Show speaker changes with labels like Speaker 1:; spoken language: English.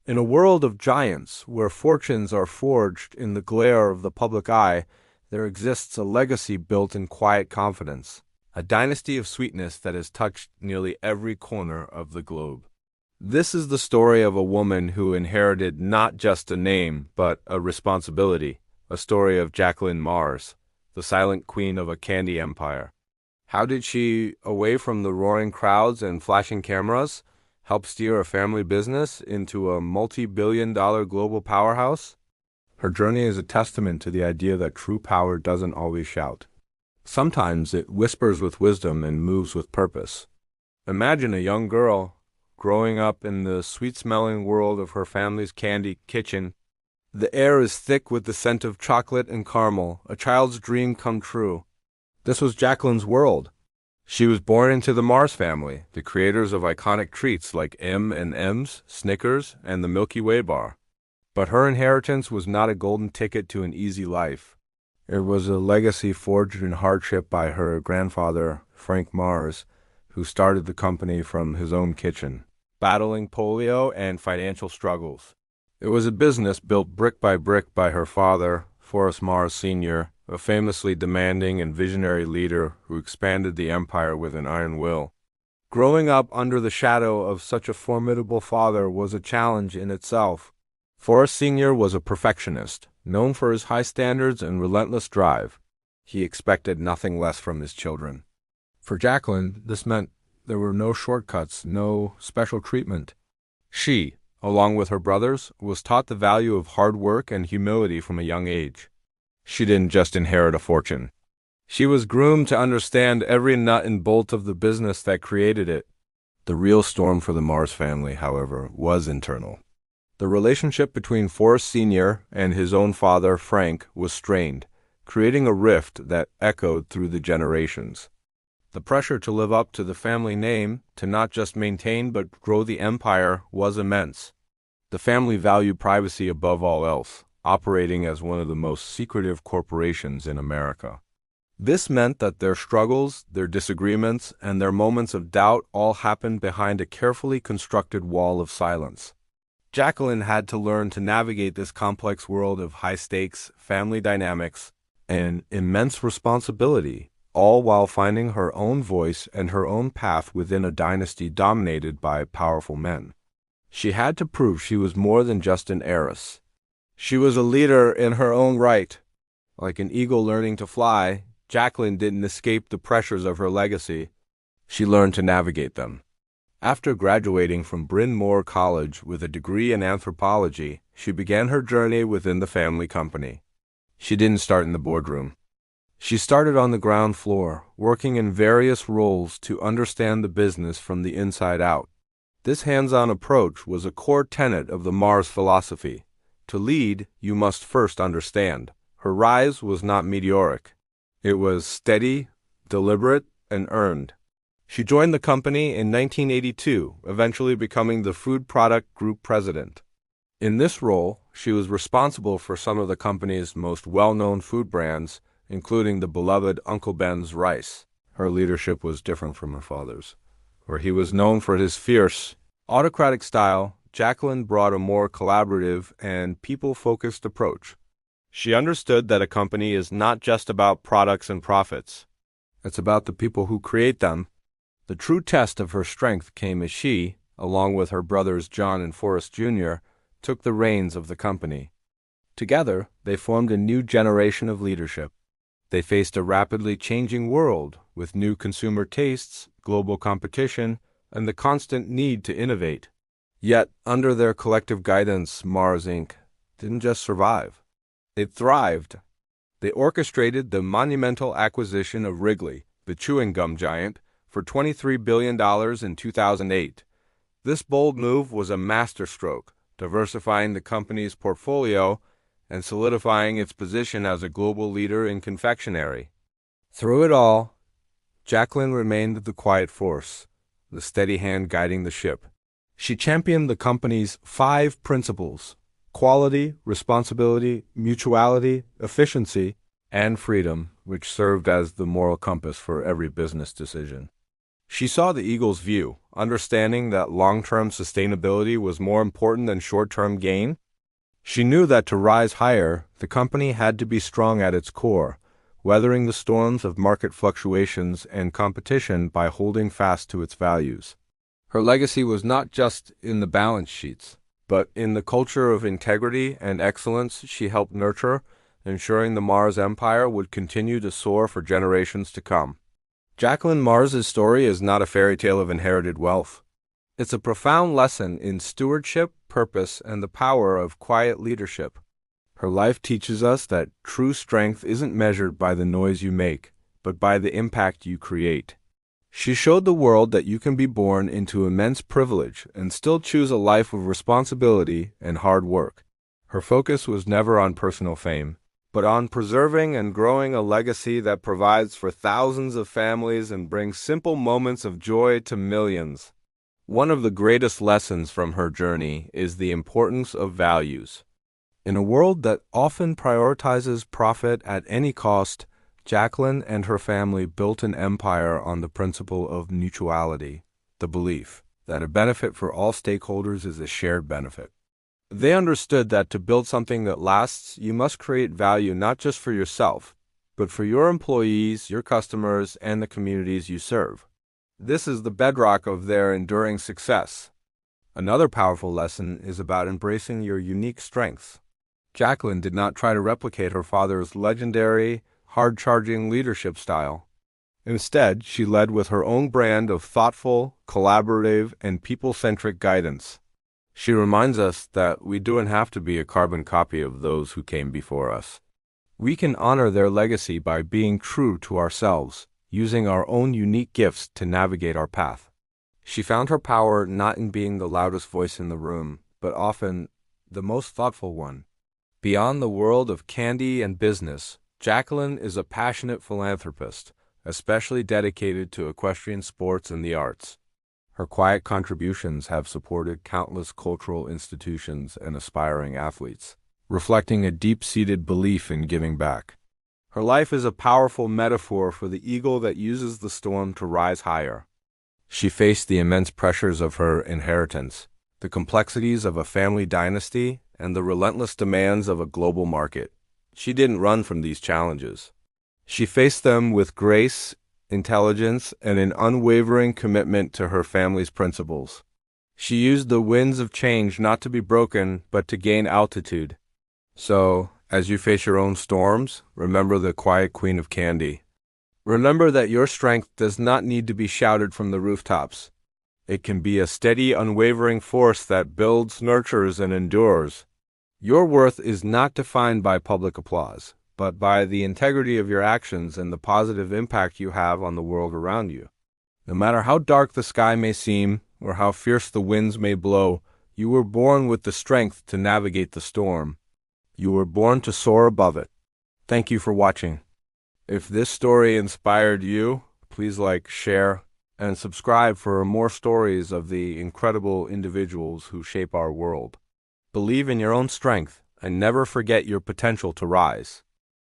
Speaker 1: In a world of giants, where fortunes are forged in the glare of the public eye, there exists a legacy built in quiet confidence, a dynasty of sweetness that has touched nearly every corner of the globe. This is the story of a woman who inherited not just a name, but a responsibility, a story of Jacqueline Mars, the silent queen of a candy empire. How did she, away from the roaring crowds and flashing cameras, help steer a family business into a multi-billion-dollar global powerhouse? Her journey is a testament to the idea that true power doesn't always shout. Sometimes it whispers with wisdom and moves with purpose. Imagine a young girl growing up in the sweet-smelling world of her family's candy kitchen. The air is thick with the scent of chocolate and caramel, a child's dream come true. This was Jacqueline's world. She was born into the Mars family, the creators of iconic treats like M&M's, Snickers, and the Milky Way bar. But her inheritance was not a golden ticket to an easy life. It was a legacy forged in hardship by her grandfather, Frank Mars, who started the company from his own kitchen, battling polio and financial struggles. It was a business built brick by her father, Forrest Mars Sr., a famously demanding and visionary leader who expanded the empire with an iron will. Growing up under the shadow of such a formidable father was a challenge in itself. Forrest Sr. was a perfectionist, known for his high standards and relentless drive. He expected nothing less from his children. For Jacqueline, this meant there were no shortcuts, no special treatment. She, along with her brothers, was taught the value of hard work and humility from a young age. She didn't just inherit a fortune. She was groomed to understand every nut and bolt of the business that created it. The real storm for the Mars family, however, was internal. The relationship between Forrest Sr. and his own father, Frank, was strained, creating a rift that echoed through the generations. The pressure to live up to the family name, to not just maintain but grow the empire, was immense. The family valued privacy above all else, operating as one of the most secretive corporations in America. This meant that their struggles, their disagreements, and their moments of doubt all happened behind a carefully constructed wall of silence. Jacqueline had to learn to navigate this complex world of high-stakes family dynamics and immense responsibility, all while finding her own voice and her own path within a dynasty dominated by powerful men. She had to prove she was more than just an heiress. She was a leader in her own right. Like an eagle learning to fly, Jacqueline didn't escape the pressures of her legacy. She learned to navigate them. After graduating from Bryn Mawr College with a degree in anthropology, she began her journey within the family company. She didn't start in the boardroom. She started on the ground floor, working in various roles to understand the business from the inside out. This hands-on approach was a core tenet of the Mars philosophy. To lead, you must first understand. Her rise was not meteoric. It was steady, deliberate, and earned. She joined the company in 1982, eventually becoming the Food Product Group President. In this role, she was responsible for some of the company's most well-known food brands, including the beloved Uncle Ben's rice. Her leadership was different from her father's, where he was known for his fierce, autocratic style. Jacqueline brought a more collaborative and people-focused approach. She understood that a company is not just about products and profits. It's about the people who create them. The true test of her strength came as she, along with her brothers John and Forrest Jr., took the reins of the company. Together, they formed a new generation of leadership. They faced a rapidly changing world with new consumer tastes, global competition, and the constant need to innovate. Yet, under their collective guidance, Mars Inc. didn't just survive. It thrived. They orchestrated the monumental acquisition of Wrigley, the chewing gum giant, for $23 billion in 2008. This bold move was a masterstroke, diversifying the company's portfolio and solidifying its position as a global leader in confectionery. Through it all, Jacqueline remained the quiet force, the steady hand guiding the ship. She championed the company's 5 principles: quality, responsibility, mutuality, efficiency, and freedom, which served as the moral compass for every business decision. She saw the eagle's view, understanding that long-term sustainability was more important than short-term gain. She knew that to rise higher, the company had to be strong at its core, weathering the storms of market fluctuations and competition by holding fast to its values. Her legacy was not just in the balance sheets, but in the culture of integrity and excellence she helped nurture, ensuring the Mars empire would continue to soar for generations to come. Jacqueline Mars's story is not a fairy tale of inherited wealth. It's a profound lesson in stewardship, purpose, and the power of quiet leadership. Her life teaches us that true strength isn't measured by the noise you make, but by the impact you create. She showed the world that you can be born into immense privilege and still choose a life of responsibility and hard work. Her focus was never on personal fame, but on preserving and growing a legacy that provides for thousands of families and brings simple moments of joy to millions. One of the greatest lessons from her journey is the importance of values. In a world that often prioritizes profit at any cost, Jacqueline and her family built an empire on the principle of mutuality, the belief that a benefit for all stakeholders is a shared benefit. They understood that to build something that lasts, you must create value not just for yourself, but for your employees, your customers, and the communities you serve. This is the bedrock of their enduring success. Another powerful lesson is about embracing your unique strengths. Jacqueline did not try to replicate her father's legendary, hard-charging leadership style. Instead, she led with her own brand of thoughtful, collaborative, and people-centric guidance. She reminds us that we don't have to be a carbon copy of those who came before us. We can honor their legacy by being true to ourselves, using our own unique gifts to navigate our path. She found her power not in being the loudest voice in the room, but often the most thoughtful one. Beyond the world of candy and business, Jacqueline is a passionate philanthropist, especially dedicated to equestrian sports and the arts. Her quiet contributions have supported countless cultural institutions and aspiring athletes, reflecting a deep-seated belief in giving back. Her life is a powerful metaphor for the eagle that uses the storm to rise higher. She faced the immense pressures of her inheritance, the complexities of a family dynasty, and the relentless demands of a global market. She didn't run from these challenges. She faced them with grace, intelligence, and an unwavering commitment to her family's principles. She used the winds of change not to be broken, but to gain altitude. So, as you face your own storms, remember the quiet queen of candy. Remember that your strength does not need to be shouted from the rooftops. It can be a steady, unwavering force that builds, nurtures, and endures. Your worth is not defined by public applause, but by the integrity of your actions and the positive impact you have on the world around you. No matter how dark the sky may seem, or how fierce the winds may blow, you were born with the strength to navigate the storm. You were born to soar above it. Thank you for watching. If this story inspired you, please like, share, and subscribe for more stories of the incredible individuals who shape our world. Believe in your own strength and never forget your potential to rise.